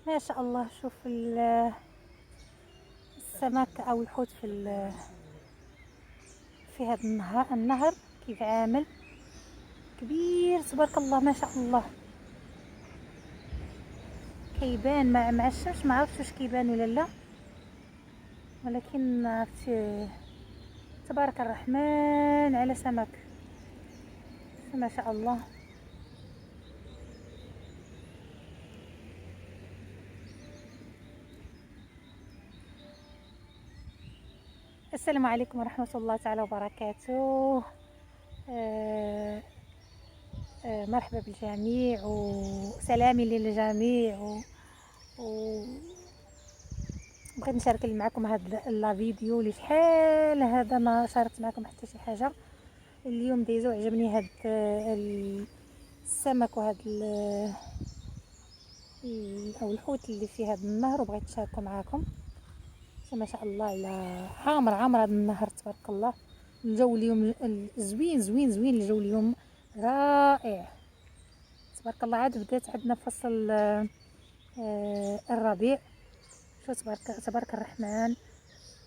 ما شاء الله. شوف السمك او الحوت في هذا النهر كيف عامل كبير تبارك الله ما شاء الله. كيبان مع الشمس، ما عرفتش واش كيبان ولا لا، ولكن عرفت تبارك الرحمن على سمك ما شاء الله. السلام عليكم ورحمة الله تعالى وبركاته. مرحبا بالجميع وسلامي للجميع و بغيت نشارك معكم هذا الفيديو اللي شحال هذا ما شاركت معكم حتى شي حاجه. اليوم دايزو عجبني هذا السمك وهذا او الحوت اللي في هذا النهر، وبغيت نشاركه معكم. ما شاء الله على عامر هذا النهر تبارك الله. الجو اليوم زوين زوين زوين، الجو اليوم رائع تبارك الله. عاد بدات عندنا فصل الربيع. شو تبارك الرحمن،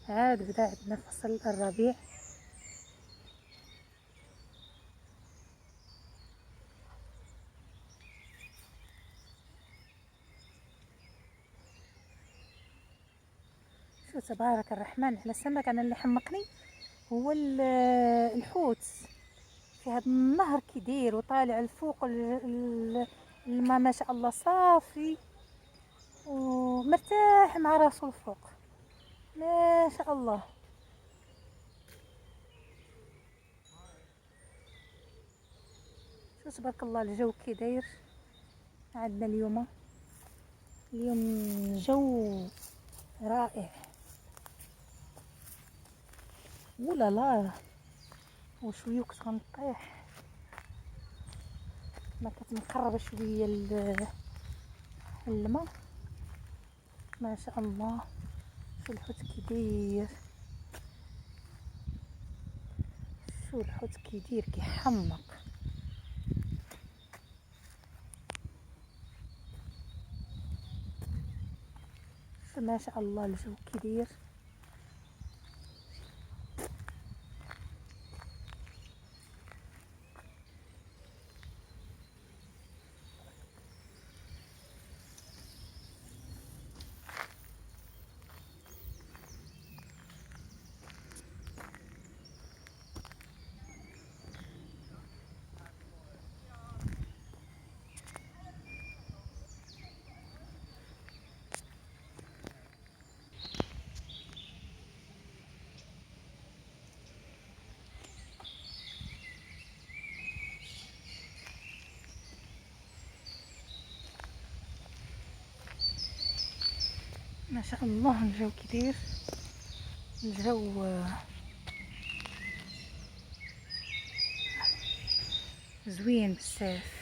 عاد بدا عندنا فصل الربيع. شو تبارك الرحمن على السمك. انا اللي حمقني هو الحوت في هذا النهر كي داير وطالع الفوق الماء ما شاء الله صافي ومرتاح مع راسو الفوق ما شاء الله. شو تبارك الله الجو كي داير عندنا اليوم جو رائع. ولا لا وشويه كنت غنطيح، ما كتمقربه شويه الماء ما شاء الله. شو الحوت كي داير، شو الحوت كي داير كيحمق. ما شاء الله الجو كي داير. ما شاء الله الجو كي داير، الجو زوين بزاف.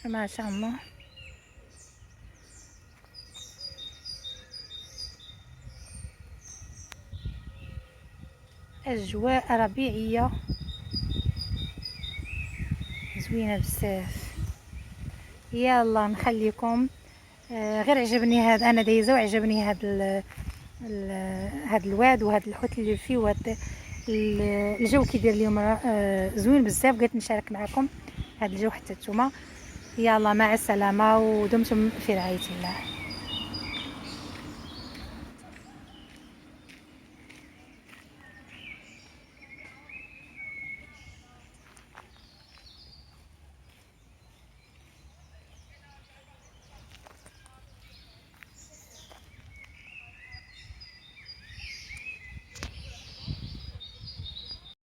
ما شاء الله أجواء ربيعية زوينة بزاف. يلا نخليكم غير عجبني هذا، انا دايزه وعجبني هذا هذا الواد وهذا الحوت اللي فيه وهذا الجو كيدير اليوم زوين بزاف. بغيت نشارك معكم هذا الجو حتى نتوما. يلا مع السلامه ودمتم في رعايه الله.